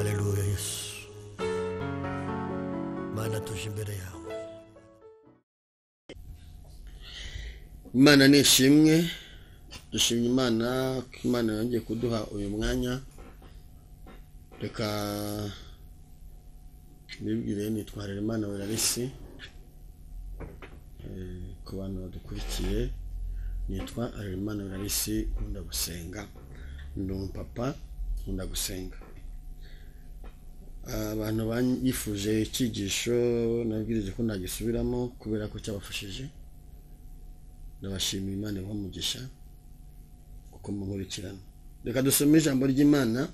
Haleluya Yesu. Mana tuje imbere yawe. Imana nishimwe, dushimye Imana ko Imana yongeye kuduha uyu mwanya. Reka nibwire nitwarira Imana Werarisi. Ku bantu badukurikiye nitwa Imana Werarisi, nkunda gusenga. Ndi umupapa nkunda gusenga. Abantu banyifuje icyigisho nabwirije ko nagisubiramo kubera ko cyabafashije. Ndabashimira Imana y'umugisha kuko munkurikirana. Reka dusome ijambo ry'Imana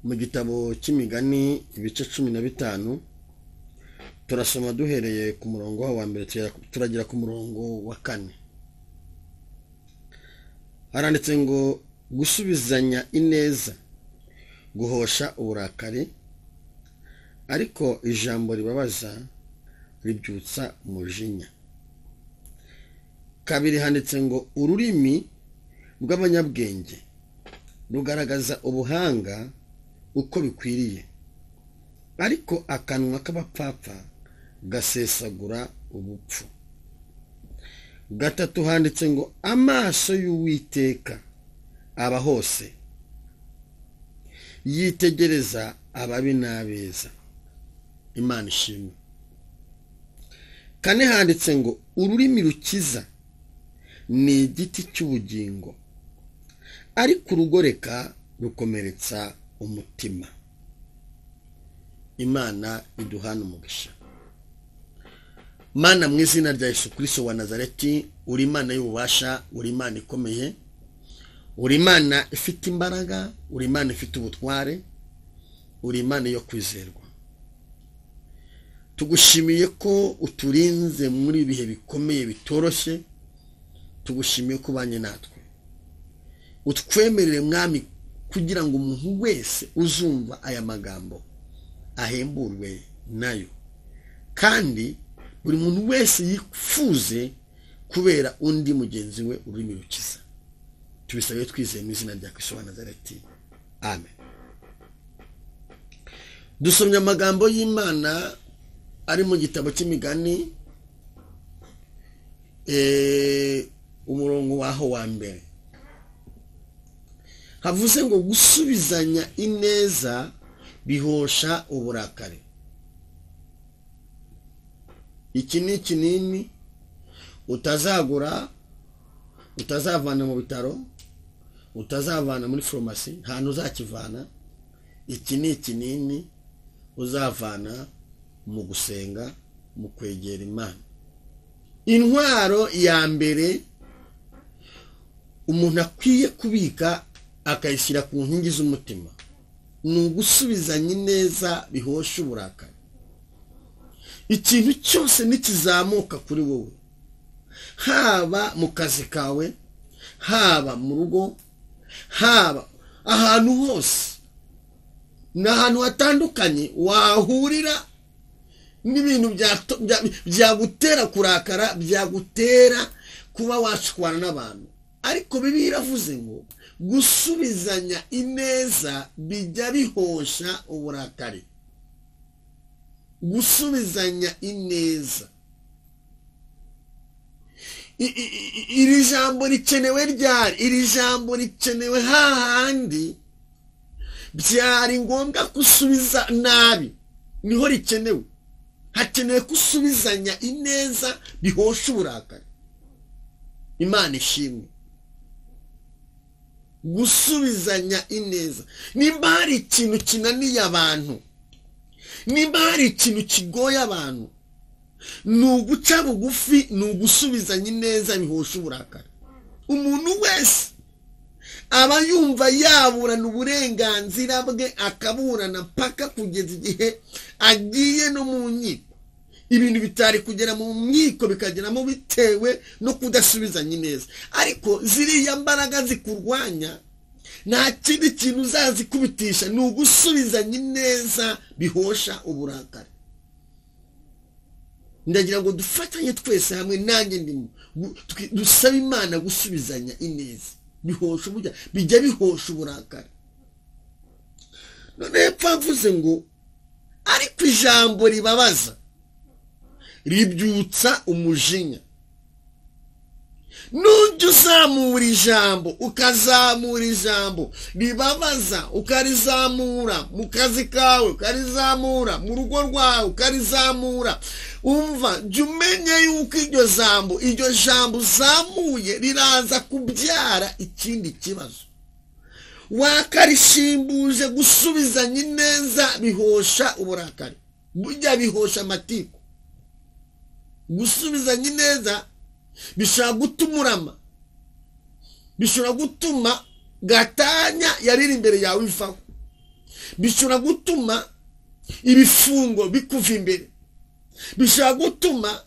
mu gitabo cy'Imigani ibice 15. Turasoma duhereye ku murongo wa mbere turagira ku murongo wa 4. Haranditse ngo gusubizanya ineza guhosha uburakari, ariko ijambo ribabaza ribyutsa umujinya. Kabiri handitse ngo ururimi rw'abanyabwenge rugaragaza ubuhanga uko bikwiriye, ariko akanwa k'abapfapfa gasesagura ubupfu. Gatatu handitse ngo amaso y'Uwiteka aba hose, yitegereza ababi n'abeza. Imana ishimwe. Kane handitse ngo ururimi rukiza ni igiti cy'ubugingo, ariko urugoreka rukomeretsa umutima. Imana iduhana umugisha. Mana, mu izina rya Yesu Kristo wa Nazareti, uri Imana y'ububasha, uri Imana ikomeye, uri Imana ifite imbaraga, uri Imana ifite ubutware, uri Imana yo kwizerwa. Tugushimiye ko uturinze muri ibihe bikomeye bitoroshye. Tugushimiye ko ubanye natwe. Utwemerere Mwami kugira ngo umuntu wese uzumva aya magambo ahemburwe nayo, kandi buri muntu wese yifuze kubera undi mugenzi we ururimi rukiza. Tubisabe twizeye mu izina rya Kristo wa Nazareti. Amen. Dusomye amagambo y'Imana ari mu gitabo cy'Imigani umurongo waho wa mbere. Havuze ngo gusubizanya ineza bihosha uburakari. Iki ni kinini utazagura, utazavana mu bitaro, utazavana muri farumasi, nta ntuzakivana. Iki ni kinini uzavana mu gusenga, mu kwegera Imana. Intwaro ya mbere umuntu akwiye kubika akayishyira ku nkingi z'umutima ni ugusubizanya ineza bihosha uburakari. Ikintu cyose nikizamuka kuri wowe, haba mu kazi kawe, haba mu rugo, haba ahantu hose, n'ahantu hatandukanye wahurira n'ibintu byagutera kurakara, byagutera kuba washwana n'abantu. Ariko Bibiliya iravuze ngo gusubizanya ineza bijya bihosha uburakari. Gusubizanya ineza, iri jambo rikenewe ryari? Iri jambo rikenewe hahandi byari ngombwa gusubiza nabi, niho rikenewe. Hakenewe gusubizanya ineza bihosha uburakari. Imana ishimwe. Gusubizanya ineza. Nimba hari ikintu kinaniye abantu, nimba hari ikintu kigoye abantu, ni uguca bugufi, ni ugusubizanya ineza bihosha uburakari. Umuntu wese aba yumva yaburana uburenganzira bwe, akaburana paka kugeza igihe agiye no mu nkiko. Ibintu bitari kugera mu nkiko bikageramo bitewe no kudasubizanya ineza. Ariko ziriya mbaraga zikurwanya, nta kindi kintu uzazikubitisha, ni ugusubizanya ineza bihosha uburakari. Ndagira ngo dufatanye twese hamwe, nanjye ndimo, dusaba Imana gusubizanya ineza bijya bihosha uburakari. none pfavuze ngo ariko ijambo ribabaza ribyutsa umujinya. Nujya uzamura ijambo, ukazamura ijambo ribabaza, ukarizamura mu kazi kawe, ukarizamura mu rugo rwawe, ukarizamura, umva jya umenya yuko iryo jambo uzamuye riraza kubyara ikindi kibazo. Wakarishimbuje gusubizanya ineza bihosha uburakari, burya bihosha amatiku. Gusubizanya ineza bishobora gutuma urama, bishobora gutuma gatanya yariri imbere yawe ivaho, bishobora gutuma ibifungo bikuva imbere, bishobora gutuma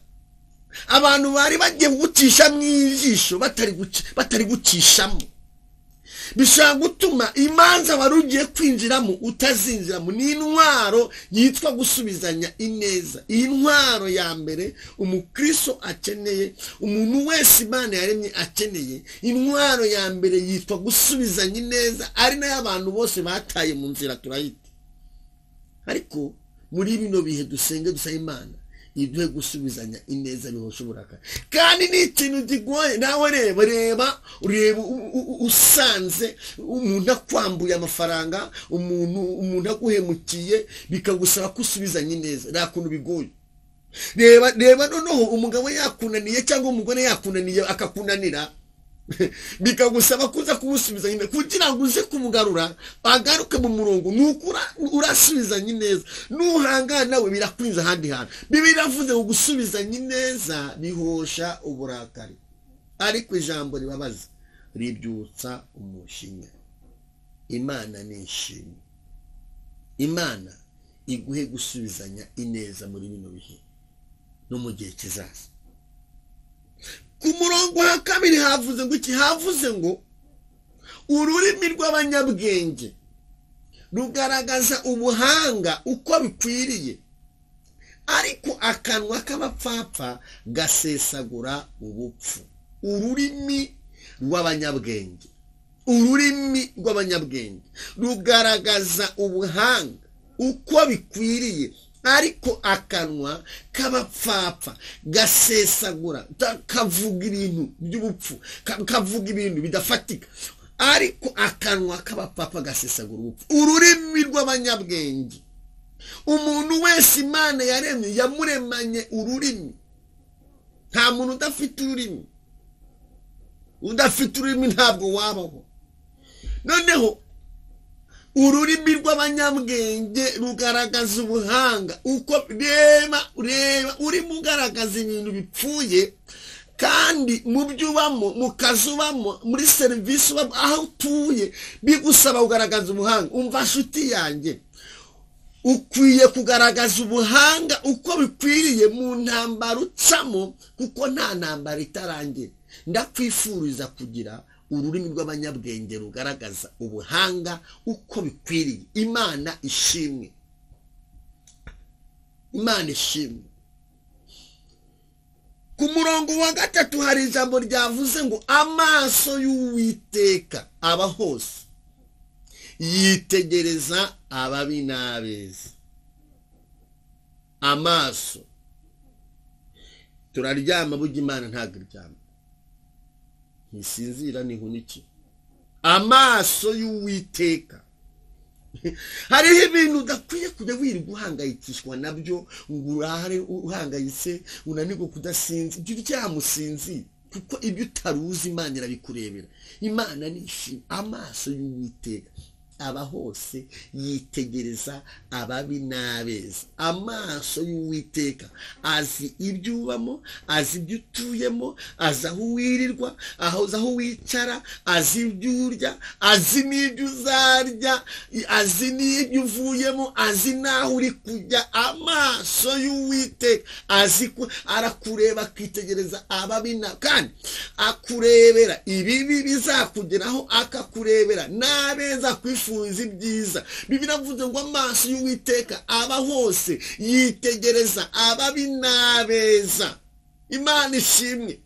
abantu bari bagiye gucisha mu ijisho batari gucishamo, bishobora gutuma imanza wari ugiye kwinjiramo utazinjiramo. Ni intwaro yitwa gusubizanya ineza. Iyi ntwaro ya mbere umukristo akeneye, umuntu wese Imana yaremye akeneye. Intwaro ya mbere yitwa gusubizanya ineza, ari nayo abantu bose bataye mu nzira turayita. Ariko muri bino bihe dusenge dusaba Imana iduhe gusubizanya ineza bihosha uburakari. Kandi ni ikintu kigoye. Nawe reba usanze umuntu akwambuye amafaranga, umuntu aguhemukiye, bikagusaba kusubizanya ineza. Nta kuntu bigoye. Reba noneho umugabo yakunaniye cyangwa umugore yakunaniye akakunanira, bikagusaba kuza kumusubizanya ineza kugira ngo uze kumugarura agaruke mu murongo. Nuko urasubizanya ineza, nuhangana nawe birakwinza ahandi hantu. Bibiliya iravuze ngo gusubizanya ineza bihosha uburakari, ariko ijambo ribabaza ribyutsa umujinya. Imana ni ishimwe. Imana iguhe gusubizanya ineza muri bino bihe no mu gihe kizaza. Ku murongo wa kabiri havuze ngo iki? Havuze ngo ururimi rw'abanyabwenge rugaragaza ubuhanga uko bikwiriye, ariko akanwa k'abapfapfa gasesagura ubupfu. Ururimi rw'abanyabwenge rugaragaza ubuhanga uko bikwiriye, ariko akanwa k'abapfapfa gasesagura, kavuga ibintu by'ubupfu, kavuga ibintu bidafatika. Ariko akanwa k'abapfapfa gasesagura ubupfu. Ururimi rw'abanyabwenge, umuntu wese Imana yaremye yamuremanye ururimi. Nta muntu udafite ururimi ntabwo wabaho. Noneho ururimi rw'abanyabwenge rugaragaza ubuhanga uko reba urimo ugaragaza ibintu bipfuye, kandi mu byo ubamo, mu kazi ubamo, muri serivisi ubamo, aho utuye bigusaba kugaragaza ubuhanga. Umva nshuti yanjye, ukwiye kugaragaza ubuhanga uko bikwiriye mu ntambara ucamo, kuko nta ntambara itarangira. Ndakwifuriza kugira ururimi rw'abanyabwenge rugaragaza ubuhanga uko bikwiriye. Imana ishimwe. Imana ishimwe. Ku murongo wa gatatu hari ijambo ryavuze ngo amaso y'Uwiteka aba hose, yitegereza ababi n'abeza. Amaso, turaryama burya Imana ntabwo iryama, ntisinzira nihuniki. Amaso y'Uwiteka. Hariho ibintu udakwiye kujya wirirwa uhangayikishwa nabyo, ngo urahare uhangayitse, unanirwa kudasinzi. Ibyo byamusinzi, kuko ibyo utaruzi Imana irabikurebera. Imana ni ishimwe. Amaso y'Uwiteka aba hose, yitegereza ababi n'abeza. Amaso y'Uwiteka azi ibyo ubamo, azi ibyo utuyemo, azi aho wirirwa, aho wicara, azi ibyo urya, azi n'ibyo uzarya, azi n'ibyo uvuyemo, azi n'aho uri kujya. Amaso y'Uwiteka azi ko arakureba, akitegereza ababi kandi akurebera ibibi bizakugeraho, akakurebera n'abeza kwifuza ibyiza. Bibiliya iravuze ngo amaso y'Uwiteka aba hose, yitegereza ababi n'abeza. Imana ishimwe.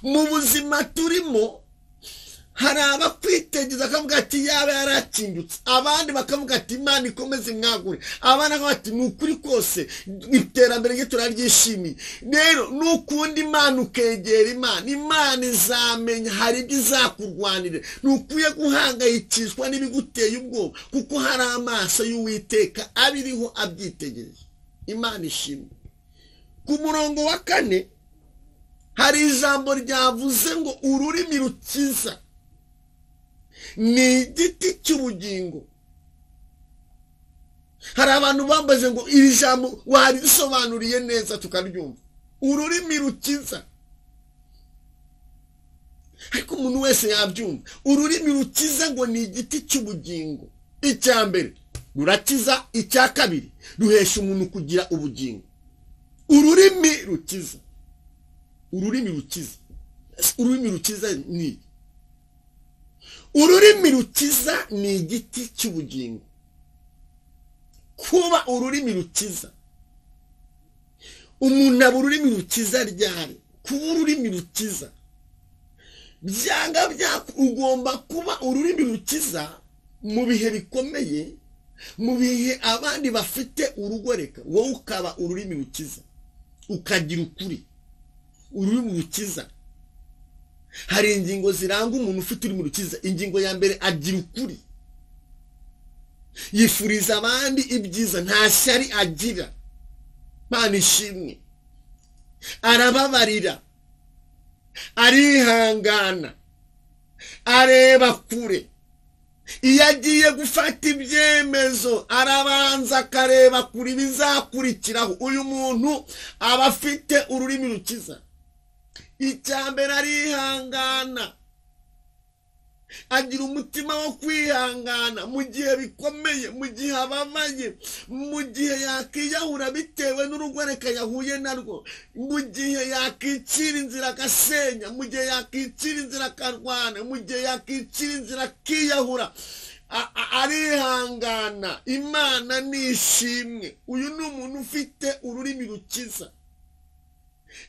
Mu buzima turimo hari abakwitegeza akavuga ati yaba yarakindutse, abandi bakavuga ati Imana ikomeze mwagure, abana bati ni ukuri kose iterambere rye turaryishimiye. Rero n'ukundi Imana ukegera Imana izamenya hari ibyo izakurwanira. Nukwiye guhangayikishwa n'ibiguteye ubwoba, kuko hari amaso y'Uwiteka abiriho abyitegereje. Imana ishimwe. Ku murongo wa 4 hari ijambo ryavuze ngo ururimi rukiza ni igiti cy'ubugingo. Hari abantu bambaje ngo iri jambo warisobanuriye neza tukaryumva. Ururimi rukiza, ariko umuntu wese yabyumva. Ururimi rukiza ngo ni igiti cy'ubugingo. Icya mbere rurakiza, icya kabiri ruhesha umuntu kugira ubugingo. Ururimi rukiza, ururimi rukiza, ururimi rukiza ni ururimi rukiza ni igiti cy'ubugingo. Kuba ururimi rukiza, umuntu aba ururimi rukiza ryari? Kuba ururimi rukiza byanga ugomba kuba ururimi rukiza mu bihe bikomeye, mu bihe abandi bafite urugoreka, wowe ukaba ururimi rukiza, ukagira ukuri. Ururimi rukiza, hari ingingo ziranga umuntu ufite ururimi rukiza. Ingingo ya mbere, agira ukuri, yifuriza abandi ibyiza, nta shyari agira. Imana ishimwe. Arababarira, arihangana, areba kure. Iyo agiye gufata ibyemezo arabanza akareba kuri bizakurikiraho. Uyu muntu aba afite ururimi rukiza. Icya mbere, arihangana, agira umutima wo kwihangana mu gihe bikomeye, mu gihe ababaye, mu gihe yakiyahura bitewe n'urugoreka yahuye narwo, mu gihe yakicira inzira agasenya, mu gihe yakicira inzira akarwana, mu gihe yakicira inzira akiyahura. Arihangana. Imana nishimwe. Uyu ni umuntu ufite ururimi rukiza.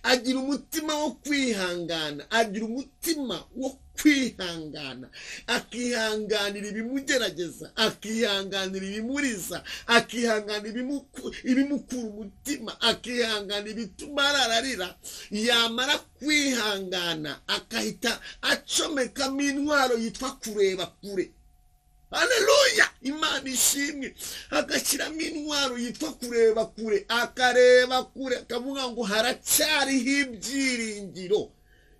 Agira umutima wo kwihangana, agira umutima wo kwihangana, akihanganira ibimugerageza, akihanganira ibimuriza, akihanganira ibimukura umutima, akihanganira ibituma ararira. Yamara kwihangana akahita acomekamo intwaro yitwa kureba kure. Haleluya. Imana ishimwe. Agashyiramo intwaro yitwa kureba kure, akareba kure, akavuga ngo haracyariho ibyiringiro.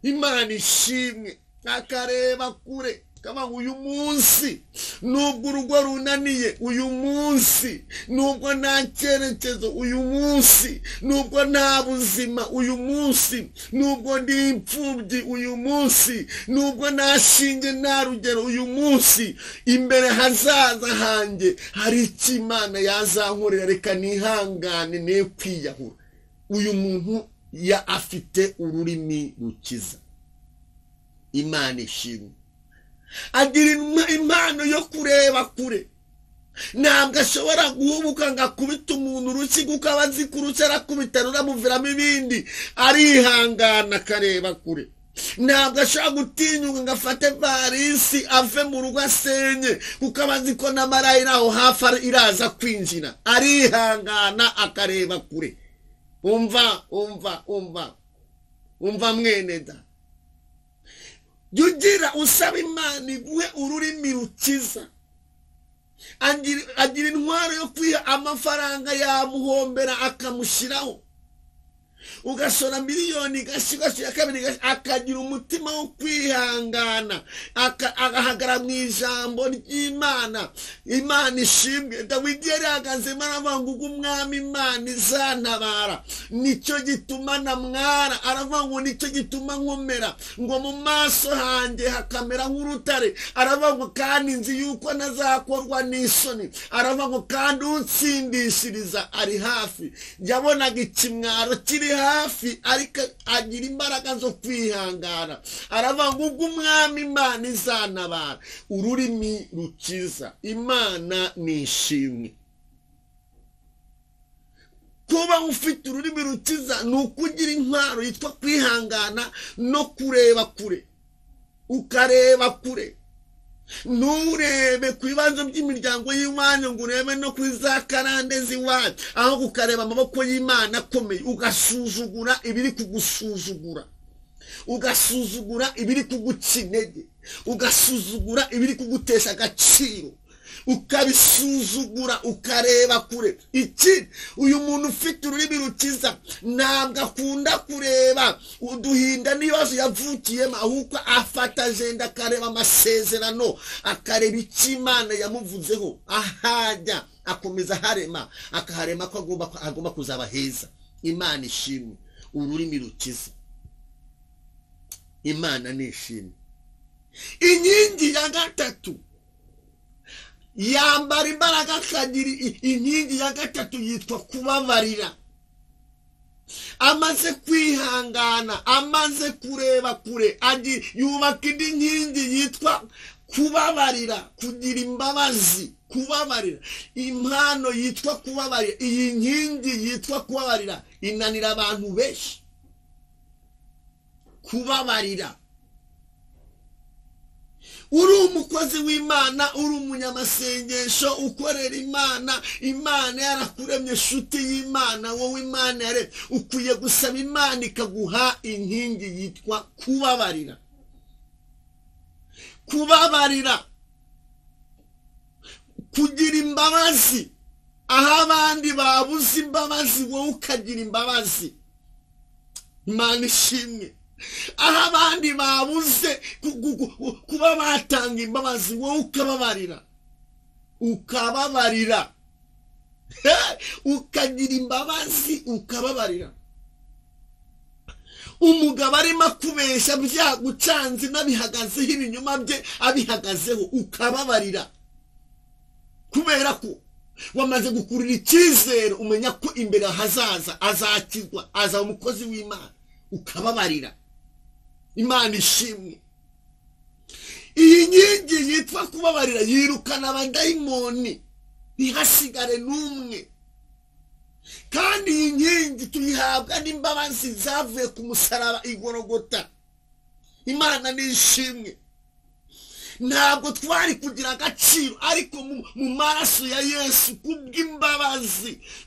Imana ishimwe. Akareba kure, kama uyu munsi nubwo urugo runaniye, uyu munsi nubwo nta cyerekezo, uyu munsi nubwo nta buzima, uyu munsi nubwo ndi imfubyi, uyu munsi nubwo nta shinge nta rugero, uyu munsi imbere hazaza hanjye hari icyo Imana yazankorera. Reka nihangane, ne kwiyahura. Uyu muntu afite ururimi rukiza. Imana ishimwe. Agira impano yo kureba kure. Ntabwo ashobora guhubuka ngo akubite umuntu urushyi kuko aba azi ko urushyi arakubita ruramuviramo ibindi. Arihangana, akareba kure. Ntabwo ashobora gutinyuka ngo afate varisi ave mu rugo asenye kuko aba azi ko n'amara iri aho hafi iraza kwinjira. Arihangana, akareba kure. Umva mwene da. Yugira usaba Imana iguhe ururimi rukiza. Agira intwaro yo kwiha amafaranga yamuhombera akamushyiraho. Ugashora miliyoni gashigashiya kabiri, akagira umutima wo kwihangana, agahagara mu ijambo ry'Imana. Imana ishimwe. Dawidi yari ahagaze aravuga ngo umwami Imana izantabara, nicyo gituma namwara. Aravuga ngo nicyo gituma nkomera, ngo mu maso hanjye hakamera nk'urutare. Aravuga ngo kandi nzi yuko nazakorwa n'isoni. Aravuga ngo kandi unsindishiriza ari hafi. Yabonaga ikimwaro kiri hafi, ariko agira imbaraga zo kwihangana. Aravuga ngo umwami Imana izantabara. Ururimi rukiza. Imana nishimwe. Kuba ufite ururimi rukiza ni ukugira intwaro yitwa kwihangana no kureba kure. ukareba kure, nturebe ku bibazo by'imiryango y'iwanyu ngo urebe no kuri za karande z'iwanyu, aho ukareba amaboko y'Imana akomeye, ugasuzugura ibiri kugusuzugura, ugasuzugura ibiri kuguca intege, ugasuzugura ibiri kugutesha agaciro, ukabisuzugura ukareba kure. Iki uyu muntu ufite ururimi rukiza ntabwo akunda kureba uduhinda n'ibibazo yavukiyemo, ahubwo afata agenda akareba amasezerano, akareba icyo Imana yamuvuzeho, ahajya akomeza harema, akaharema ko agomba kuzaba heza. Imana ishimwe. Ururimi rukiza, Imana nishimwe. Inkingi ya gatatu yambara imbaraga, akagira inkingi ya gatatu yitwa kubabarira. Amaze kwihangana, amaze kureba kure, yubaka indi nkingi yitwa kubabarira, kugira imbabazi, kubabarira. Impano yitwa kubabarira, iyi nkingi yitwa kubabarira inanira abantu benshi. Kubabarira. Uri umukozi w'Imana, uri umunyamasengesho, ukorera Imana, Imana yarakuremye nshuti y'Imana, wowe Imana yaremye, ukwiye gusaba Imana ikaguha inkingi yitwa kubabarira. Kubabarira, kugira imbabazi, aho abandi babuze imbabazi wowe ukagira imbabazi. Imana ishimwe. Aho abandi babuze kuba batanga imbabazi wowe ukababarira, ukababarira, ukagira imbabazi, ukababarira. Umugabo arimo akubeshya byagucanze n'abihagazeho, ibinyoma bye abihagazeho, ukababarira, kubera ko wamaze gukurira icyizere, umenya ko imbere hazaza azakizwa, azaba umukozi w'Imana, ukababarira. Imana ishimwe. Iyi nkingi yitwa kubabarira yirukana abadayimoni, ntihasigare n'umwe. Kandi iyi nkingi tuyihabwa n'imbabazi zavuye ku musaraba i Golgota. Imana nishimwe. Ntabwo twari kugira agaciro, ariko mu maraso ya Yesu,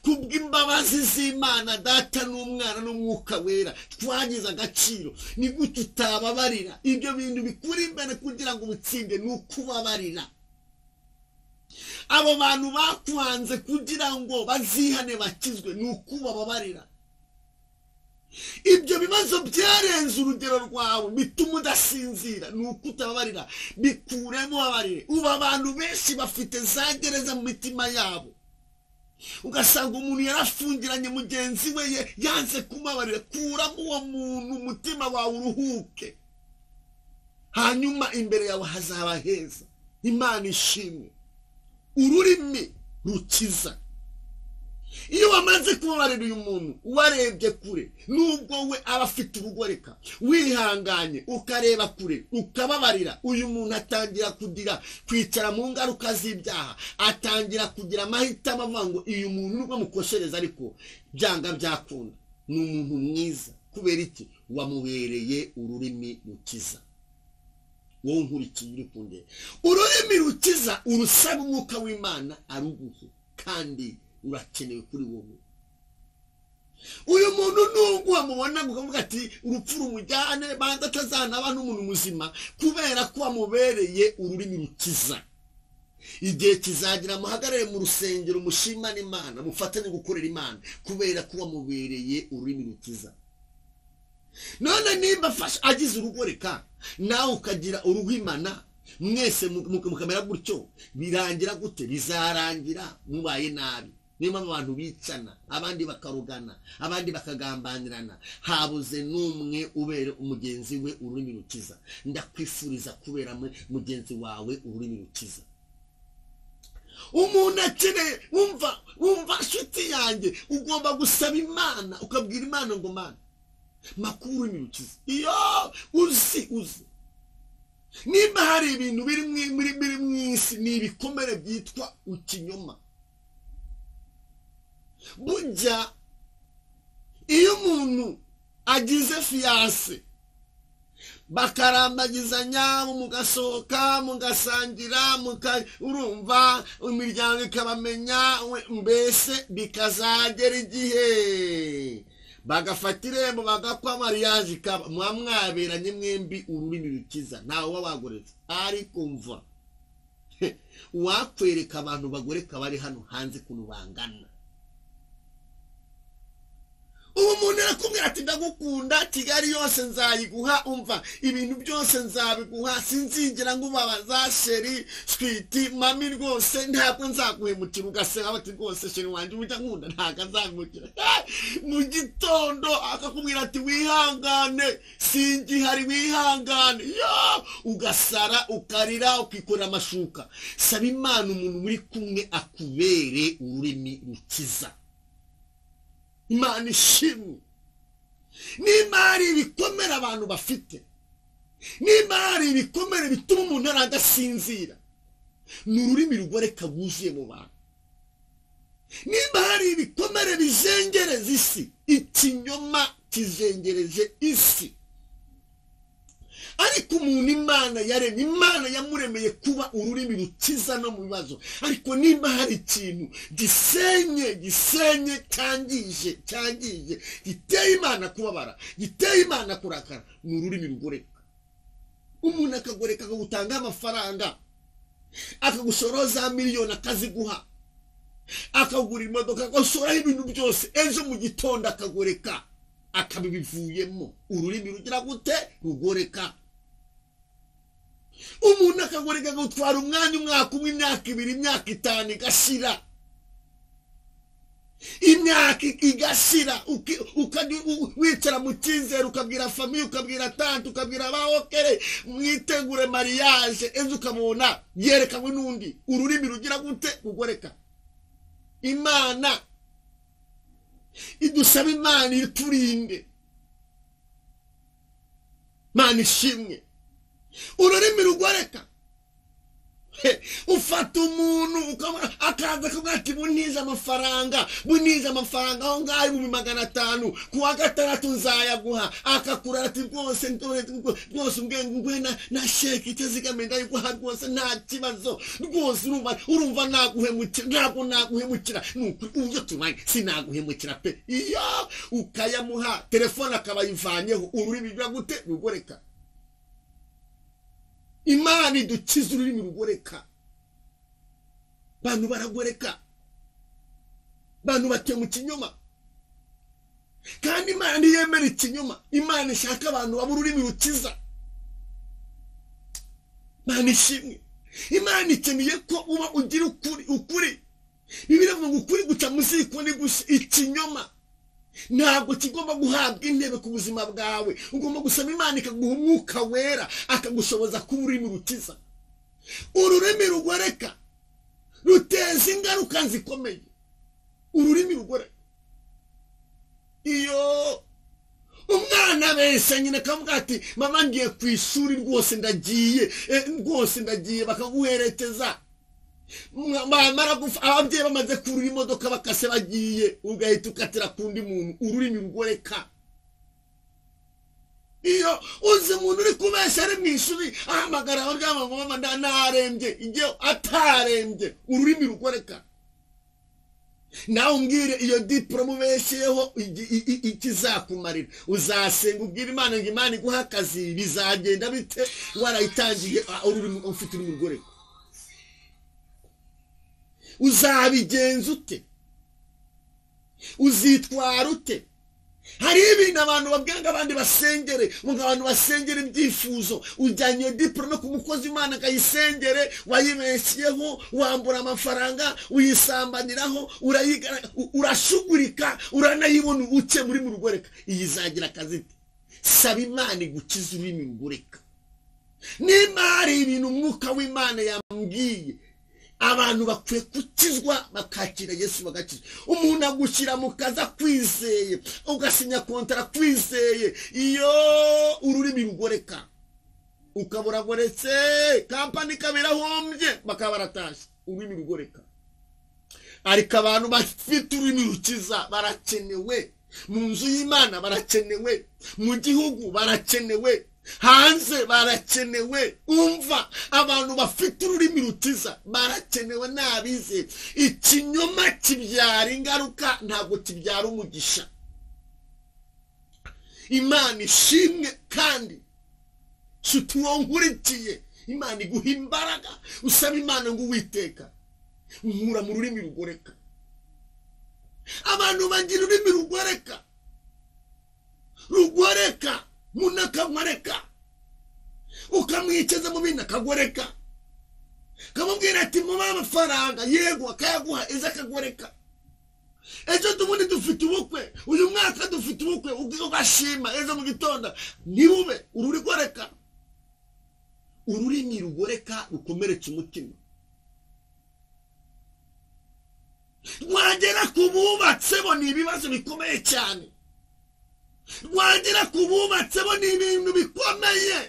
kubw'imbabazi z'Imana Data n'Umwana n'Umwuka Wera, twagize agaciro. Ni gute utababarira? Ibyo bintu bikuri imbere kugira ngo ubutsinde ni ukubabarira. Abo bantu bakwanze kugira ngo bazihane bakizwe, ni ukubabarira. Ibyo bibazo byarenze urugero rwawe bituma udasinzira, ni ukutababarira. Bikuremo babarire. Ubu abantu benshi bafite za gereza mu mitima yabo, ugasanga umuntu yarafungiranye mugenzi we yanze kubabarira. Kuramo uwo muntu, umutima wawe uruhuke, hanyuma imbere yawe hazaba heza. Imana ishimwe. Ururimi rukiza. Iyo wamaze kubabarira uyu muntu, warebye kure, nubwo we aba afite urugoreka, wihanganye ukareba kure, ukababarira, uyu muntu atangira kwicara mu ngaruka z'ibyaha, atangira kugira amahitamo avuga ngo uyu muntu nubwo mukoshereza ariko byanga byakunda, ni umuntu mwiza. Kubera iki? Wamubereye ururimi rukiza. Wowe nkurikiye uri kundeba, ururimi rukiza urusaba Umwuka w'Imana aruguhe, kandi urakenewe kuri wowe. Uyu muntu nubwo wamubona ukavuga ati urupfu rumujyane, banza atazanaba n'umuntu muzima, kubera ko wamubereye ururimi rukiza. Igihe kizagira muhagarare mu rusengero, mushimane Imana, mufatanye gukorera Imana, kubera ko wamubereye ururimi rukiza. None nimba agize urugoreka, nawe ukagira uruhimana, mwese mukamera gutyo, birangira gute? Bizarangira mubaye nabi. Niyo mpamvu abantu bicana, abandi bakarugana, abandi bakagambanirana. Habuze n'umwe ubere umugenzi we ururimi rukiza. Ndakwifuriza kubera mugenzi wawe ururimi rukiza. Umuntu akeneye, wumva nshuti yanjye, ugomba gusaba Imana, ukabwira Imana ngo Mana makuru ururimi rukiza. Iyo uzi nimba hari ibintu biri mu isi, ni ibikomere byitwa ikinyoma. Burya iyo umuntu agize fiyanse, bakarambagizanya mugasohoka mugasangira urumva imiryango ikabamenya mbese bikazagera igihe bagafata irembo bagakwa mariage ikaba mwaberanye mwembi ururimi rukiza ntawe wabagoretse ariko mva wakwereka abantu bagoreka bari hano hanze kuntu bangana ubu muntu arakubwira ati ndagukunda Kigali yose nzayiguha umva ibintu byose nzabiguha sinzigera ngubabaza sheri sweet mami rwose ntabwo nzaguhemukira ugasanga bati rwose sheri wanje ujya nkunda ntago azagukira mu gitondo akakubwira ati wihangane singihari wihangane ugasara ukarira ukikora amashuka saba Imana umuntu muri kumwe akubere ururimi rukiza Imana ishimwe n'imari ibikomere abantu bafite n'imari ibikomere bituma umuntu aragasinzira ni ururimi rugoreka rwuzuye mu bantu n'imari ibikomere bizengereza isi ikinyoma kizengereje isi ariko umuntu Imana yaremye Imana yamuremeye kuba ururimi rukiza no mu bibazo ariko nimba hari ikintu gisenye cyangije giteye Imana kubabara giteye Imana kurakara ni ururimi rugoreka umuntu akagoreka akagutanga amafaranga akagushoroza miliyoni akaziguha akagura imodoka akagusoraho ibintu byose ejo mu gitondo akagoreka akabibivuyemo ururimi rugira gute rugoreka umuntu akagoreka gutwara umwaka umwe imyaka ibiri imyaka itanu igashira imyaka igashira wicara mu cyizere ukabwira famiye ukabwira tante ukabwira abahokere mwitegure mariage ejo ukamubona yerekanwe n'undi ururimi rugira gute rugoreka Imana idusaba Imana iturinde Imana ishimwe ururimi rugoreka ufata umuntu akaza akavuga ati bunize amafaranga aho ngaho mu 500 kuwa gatandatu nzayaguha akakura ati rwose ngwe na sheki itezigamenda yuko rwose nta kibazo rwose urumva ntabwo naguhemukira uje tumanye sinaguhemukira pe iyo ukayamuha telefone akabayivanyeho ururimi rwa gute rugoreka Imana idukiza ururimi rugoreka bantu baragoreka bantu bate mu kinyoma kandi Imana yemera ikinyoma Imana ishaka abantu baba ururimi rukiza Imana ishimwe Imana ikeneye ko uba ugira ukuri Bibiliya ivuga ngo ukuri guca mu ziko ni gusa ikinyoma ntabwo kigomba guhabwa intebe ku buzima bwawe ugomba gusaba Imana ikaguha umwuka wera akagushoboza kuba ururimi rukiza ururimi rugoreka ruteza ingaruka zikomeye ururimi rugoreka iyo umwana bese nyine akavuga ati mama ngiye ku ishuri rwose ndagiye bakaguherekeza mara ababyeyi bamaze kurura imodoka bakase bagiye ugahita ukatira kundi muntu ururimi rugoreka iyo uzi umuntu uri kubeshya ari mu ishuri ahamagara aho ryama ngo mama ntarembye igihe atarembye ururimi rugoreka nawe umbwire iyo diploma ubeshyeho ikizakumarira uzasenga ubwira Imana ngo Imana iguha akazi bizagenda bite warayitangiye ururimi ufite ururimi rugoreka uzabigenza ute uzitwara ute hari ibintu abantu babwanga abandi basengere ngo abantu basengere ibyifuzo ujyanye diploma ku mukozi Imana akayisengere wayibeshyeho wambura amafaranga uyisambaniraho urashugurika uranayibona uce muri mu rugoreka iyizagira akazi saba Imana igukiza ururimi rugoreka n'imari ibintu umwuka w'Imana yambwiye abantu bakwiye gukizwa bakakira Yesu bagakiza umuntu agushyira mu kaza kwizeye ugasinya kontara kwizeye iyo ururimi rugoreka ukabura goretse kampani kabira hombye bakaba baratashye ururimi rugoreka ariko abantu bafite ururimi rukiza barakenewe mu nzu y'Imana barakenewe mu gihugu barakenewe hanze barakenewe. Umva, abantu bafite ururimi rutiza barakenewe n'abize. Ikinyoma kibyara ingaruka, ntabwo kibyara umugisha. Imana ishimwe kandi nshuti nkurikiye, Imana iguha imbaraga. Usaba Imana ngo Uwiteka nkura mu rurimi rugoreka. Abantu bagira ururimi rugoreka munakagoreka, ukamwiceza mu bindi akagoreka, kamubwira ati muba amafaranga, yego akayaguha, ejo akagoreka. Ejo tubundi dufite ubukwe, uyu mwaka dufite ubukwe, ugashima, ejo mu gitondo ntirube. Ururigoreka, ururimi rugoreka rukomeretsa umutima. Rwagera ku bubatse bo ni ibibazo bikomeye cyane. Rwagera ku bubatse bo ni ibintu bikomeye,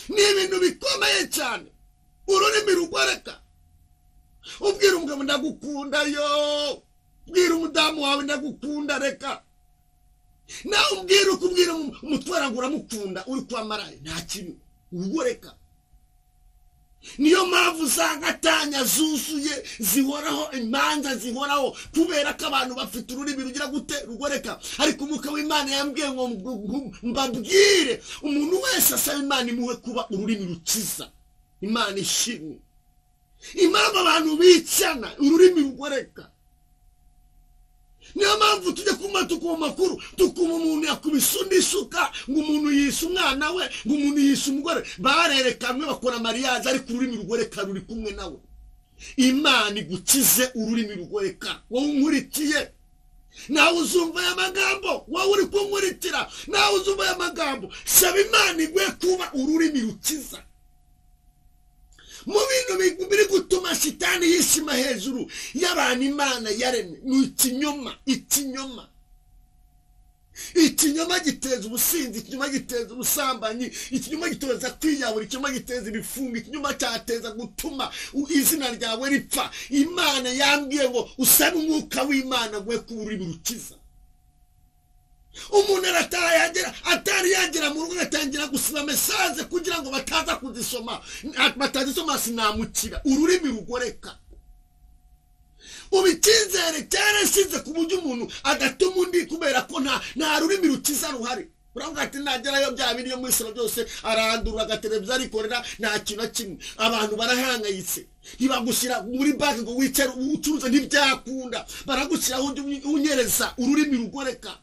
ni ibintu bikomeye cyane. Ururimi rugoreka, ubwira umugabo ndagukunda, yo ubwira umudamu wawe ndagukunda, reka nawe ubwira umutwara ngo uramukunda, uri kwa maraye, nta kintu. Rugoreka, niyo mpamvu usanga atanya zuzuye zihoraho, imanza zihoraho, kubera ko abantu bafite ururimi rugira gute, rugoreka. Ariko Umwuka w'Imana yambwiye ngo mbabwire umuntu wese asaba Imana imuhe kuba ururimi rukiza. Imana ishimwe. Impamvu abantu bicana ururimi rugoreka, niyo mpamvu tujya kuma tukuma makuru, tukuma umuntu yakubise undi isuka, ngo umuntu yise umwana we, ngo umuntu yise umugore, barerekanwe bakora mariage, ariko ururimi rugoreka ruri kumwe nawe. Imana igukize ururimi rugoreka. Wowe unkurikiye, nawe uzumva aya magambo, wowe uri kunkurikira, nawe uzumva aya magambo, saba Imana iguhe kuba ururimi rukiza. Mu bintu biri gutuma shitani yishima hejuru y'abantu Imana yaremye ni ikinyoma. Ikinyoma giteza ubusinzi, ikinyoma giteza ubusambanyi, ikinyoma giteza kwiyahura, ikinyoma giteza ibifungo, ikinyoma cyateza gutuma izina ryawe ripfa. Imana yambwiye ngo usabe Umwuka w'Imana gwe ku ururimi rukiza. Umuntu atari yagera mu rugo atangira gusiba message kugira ngo bataza kuzisoma, batazisoma sinamukira. Ururimi rugoreka, ubikizere cyarashize ku buryo umuntu agatuma undi, kubera ko nta rurimi rukiza ruhari. Uravuga ati nagerayo bya bindi muri salo byose arandura, agateleviziyo arikorera, nta kintu kimwe. Abantu barahangayitse, ntibagushyira muri banki ngo wicare ucuruza, ntibyakunda. Baragushyiraho unyereza. Ururimi rugoreka,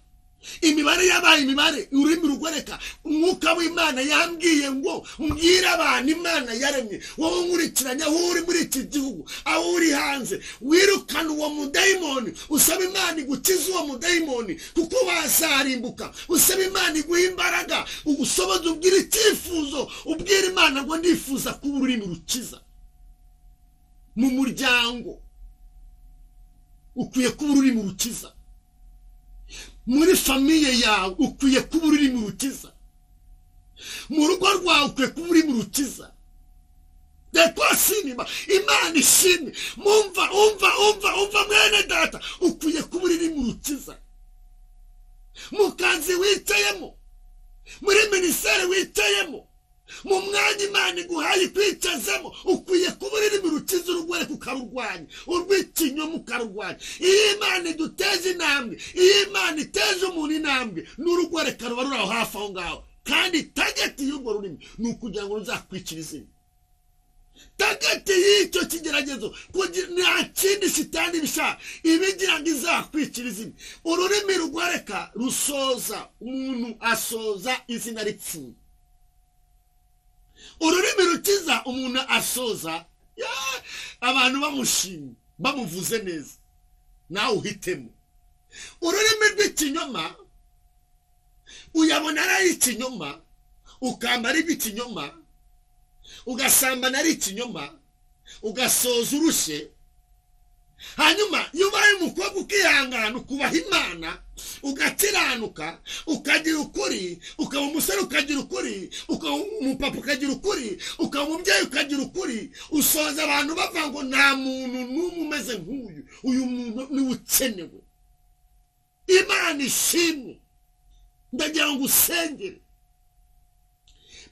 imibare yabaye imibare, ururimi rugoreka. Umwuka w'Imana yambwiye ngo mbwira abantu Imana yaremye, wowe nkurikiranya, aho uri muri iki gihugu, aho uri hanze, wirukana uwo mudayimoni. Usaba Imana igukize uwo mudayimoni, kuko wazarimbuka. Usaba Imana iguha imbaraga, ugusoboza, ubwira icyifuzo, ubwira Imana ngo ndifuza kuba ururimi rukiza. Mu muryango ukwiye kuba ururimi rukiza, muri famiye yawe ukwiye kuba ururimi rukiza, mu rugo rwawe ukwiye kuba ururimi rukiza. Dekosinima, Imana ishimwe. Umva mwene data, ukwiye kuba ururimi rukiza. Mu kazi wicayemo, muri minisiteri wicayemo, mu mwanya Imana iguhaye kwicazamo, ukwiye kuba ururimi rukiza. Urugoreka ukarurwanya, urw'ikinyoma ukarurwanya. Iyo Imana iduteje intambwe, iyo Imana iteje umuntu intambwe, n'urugoreka ruba ruri aho hafi aho ngaho. Kandi tageti y'urwo rurimi ni ukugira ngo ruzakwicira izina. Tageti y'icyo kigeragezo nta kindi shitani bishaka, ibigira ngo izakwicira izina. Ururimi rugoreka rusoza, umuntu asoza izina ripfuye. Ururimi rukiza umuntu asoza abantu bamushimye, bamuvuze neza, nawe uhitemo. Ururimi rw'ikinyoma uyabona ari ikinyoma, ukambara ikinyoma, ugasambana ari ikinyoma, ugasoza urushe. Hanyuma iyo ubaye umukobwa ukihangana, ukubaha Imana, ugakiranuka, ukagira ukuri, ukaba umusore ukagira ukuri, ukaba umupapa ukagira ukuri, ukaba umubyeyi ukagira ukuri, usoza abantu bavuga ngo nta muntu n'umwe umeze nk'uyu, uyu muntu niwe ukenewe. Imana ishimwe. Ndagira ngo usengere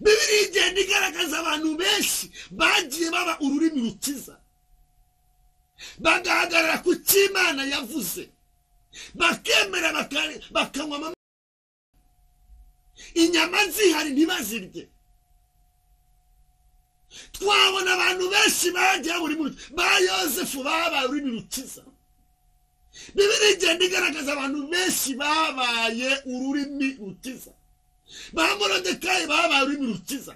Bibiliya igenda igaragaza abantu benshi bagiye baba ururimi rukiza, bagahagarara ku cy'Imana yavuze, bakemera bakanywa inyama zihari ntibazirye. Twabona abantu benshi bagiye buri munsi, ba Yosefu babaye ururimi rukiza. Bibiliya igenda igaragaza abantu benshi babaye ururimi rukiza, ba Morodekayi babaye ururimi rukiza.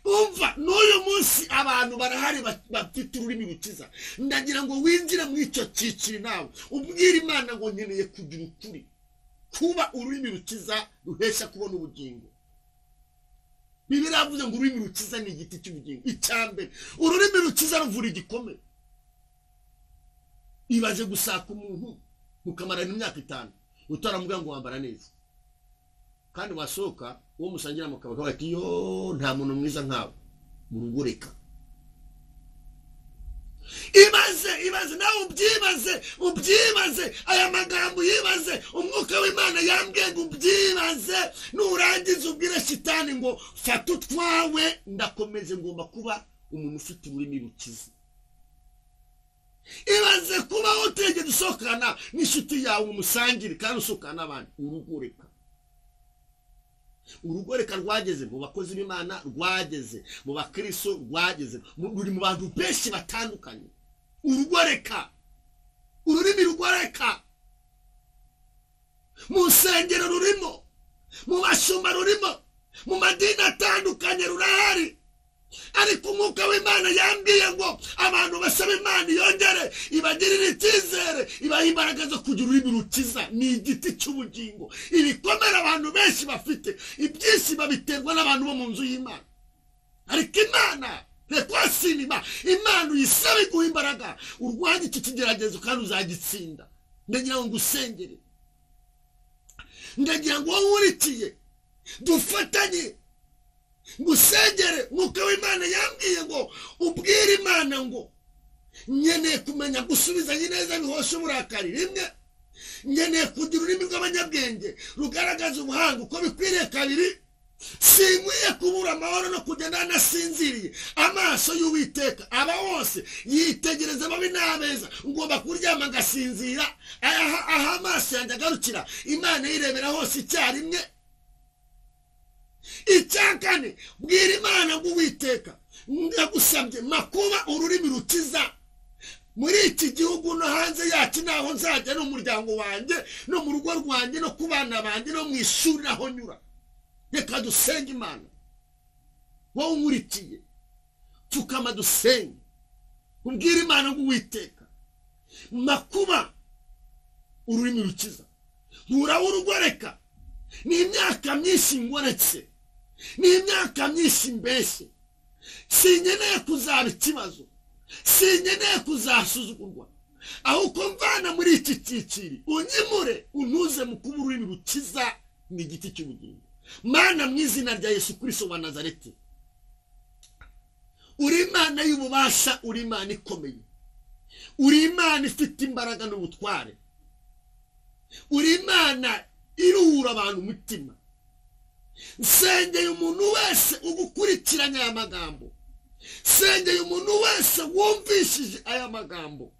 Umva, n'uyu munsi abantu barahari bafite ururimi rukiza. Ndagira ngo winjire mu icyo cyiciro nawe ubwire Imana ngo nkeneye kugira ukuri, kuba ururimi rukiza ruhesha kubona ubugingo. Bibiliya yavuze ngo ururimi rukiza ni igiti cy'ubugingo. Icyambere, ururimi rukiza ruvura igikomere. Ibaze gusaka umuntu mukamarana imyaka 5 utaramubwira ngo wambara neza, kandi wasohoka uwo musangira mu kabaka bati yo nta muntu mwiza nkawe mu rugo reka. Ibaze nawe ubyibaze aya magambo yibaze. Umwuka w'Imana yambwiye ngo ubyibaze, nurangiza ubwire shitani ngo fata utwawe, ndakomeje ngomba kuba umuntu ufite ururimi rukiza. Ibaze kuba utegeye usokana n'inshuti yawe umusangire kandi usokana n'abandi, urugoreka rwageze mu bakozi b'Imana, rwageze mu bakristo, rwageze ruri mu bantu benshi batandukanye. Ururimi rugoreka mu nsengero rurimo, mu bashumba rurimo, mu madini atandukanye rurahari. Ariko umwuka w'Imana yambwiye ngo abantu basaba Imana yongere ibagirire icyizere, ibaha imbaraga zo kugira ururimi rukiza. Ni igiti cy'ubugingo. Ibikomere abantu benshi bafite ibyinshi babiterwa n'abantu bo mu nzu y'Imana. Ariko Imana Imana uyisaba iguha imbaraga, urwanya iki kigeragezo kandi uzagitsinda. Ndagira ngo ngusengere, ndagira ngo wowe nkurikiye dufatanye ngusengere. Mwuka w'Imana yambwiye ngo ubwire Imana ngo nkeneye kumenya gusubizanya neza bihosha uburakari. Rimwe, nkeneye kugira ururimi rw'abanyabwenge rugaragaza ubuhanga uko bikwiriye. Kabiri, sinkwiye kubura amahoro no kugenda nasinziriye. Amaso y'Uwiteka aba hose yitegereza ababi n'abeza. Ngomba kuryama ngasinzira, aha amaso yanjye agarukira Imana yirebera hose icyarimwe. Icyakane, bwira Imana ngo Uwiteka ndagusabye makuba ururimi rukiza muri iki gihugu no hanze yacyo, naho nzajya n'umuryango wanjye no mu rugo rwanjye no ku bana banjye no mu ishuri naho nyura. Reka dusenge Imana. Wowe nkurikiye pfukama dusenge, ubwire Imana ngo Uwiteka makuba ururimi rukiza. Nkuraho urugoreka, ni imyaka myinshi ngoretse, ni imyaka myinshi mbese. Sinkeneye kuzaba ikibazo, sinkeneye kuzasuzugurwa, ahubwo mvana muri iki cyiciro unyimure untuze mu kuba ururimi rukiza. Ni igiti cy'ubugingo. Mana, mu izina rya Yesu Kristo wa Nazareti, uri Imana y'ububasha, uri Imana ikomeye, uri Imana ifite imbaraga n'ubutware, uri Imana iruhura abantu umutima. Nsengeye umuntu wese ugukurikiranya aya magambo, nsengeye umuntu wese wumvishije aya magambo,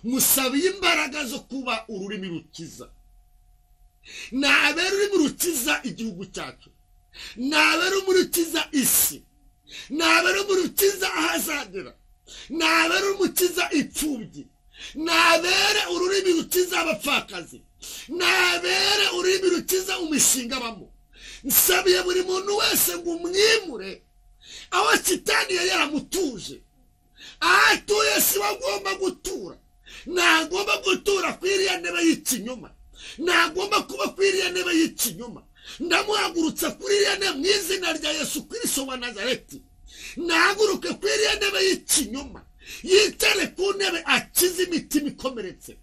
musabiye imbaraga zo kuba ururimi rukiza. Nabera ururimi rukiza igihugu cyacu, nabera ururimi rukiza isi, nabera ururimi rukiza ahazagera, nabera ururimi rukiza ipfubyi, nabere ururimi rukiza abapfakazi, nabere ururimi rukiza umishinga bamo. Nsabiye buri muntu wese ngo umwimure aho Satani yaramutuje. Atuye si bagomba gutura, nagomba gutura kwiriya ntebe y'ikinyoma, nagomba kuba kwiriya ntebe y'ikinyoma. Ndamuhagurutsa kwiriya ntebe mu izina rya Yesu Kristo wa Nazareti. Nahaguruke kwiriya ntebe y'ikinyoma, yitare ku ntebe akiza imitima ikomeretse.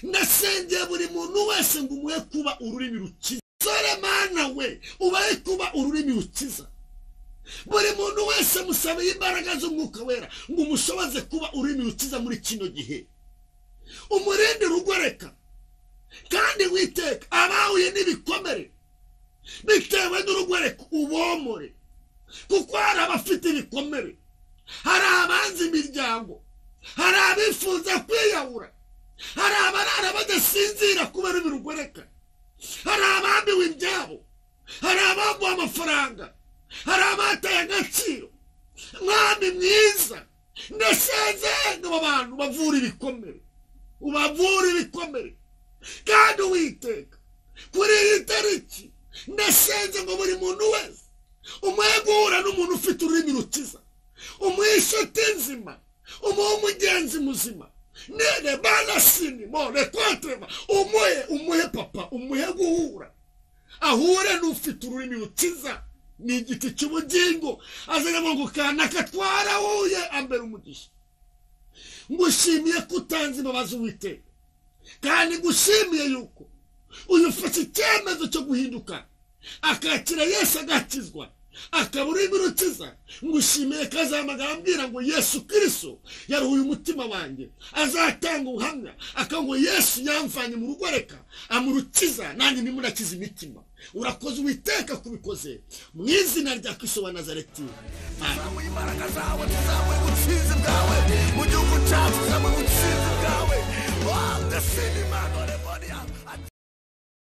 Ndasengeye buri muntu wese ngo umuhe kuba ururimi rukiza. Sore Mana we, ubahe kuba ururimi rukiza. Buri muntu wese musabiye imbaraga z'Umwuka Wera ngo umushoboze kuba ururimi rukiza muri kino gihe. Umurinde rugoreka kandi Uwiteka abahuye n'ibikomere bitewe n'urugoreka ubomore. kuko hari abafite ibikomere, hari abanzi imiryango, hari abifuza kwiyahura, hari abarara badasinzira kubera ibirugoreka, hari abambiwe ibyabo, hari abambuwe amafaranga, hari abataye agaciro. Mwami mwiza, ndasezeranya abo bantu bavura ibikomere, ubavura ibikomere. Kandi Uwiteka, kuri iyi tariki ndasenze ngo buri muntu wese umuhe guhura n'umuntu ufite ururimi rukiza, umuhe inshuti nzima, umuhe umugenzi muzima, nene banasini more kotrema, umuhe papa, umuhe guhura, ahure n'ufite ururimi rukiza. Ni igiti cy'ubugingo, azanyamo ngo kanaka twarahuye ambera umugisha. Ngushimiye ko utanze imbabazi Uwiteka, kandi ngushimiye yuko uyu ufashe icyemezo cyo guhinduka akakira Yesu agakizwa, akaba ururimi rukiza. Ngushimiye ko azamagara ambwira ngo Yesu Kristo yaruhuye umutima wanjye, azatanga ubuhamya akavuga ngo Yesu yamvanye mu rugoreka amurukiza, nanjye nimurakiza imitima. Urakoze Uwiteka kubikoze mu izina rya Kristo wa Nazareti. Amen.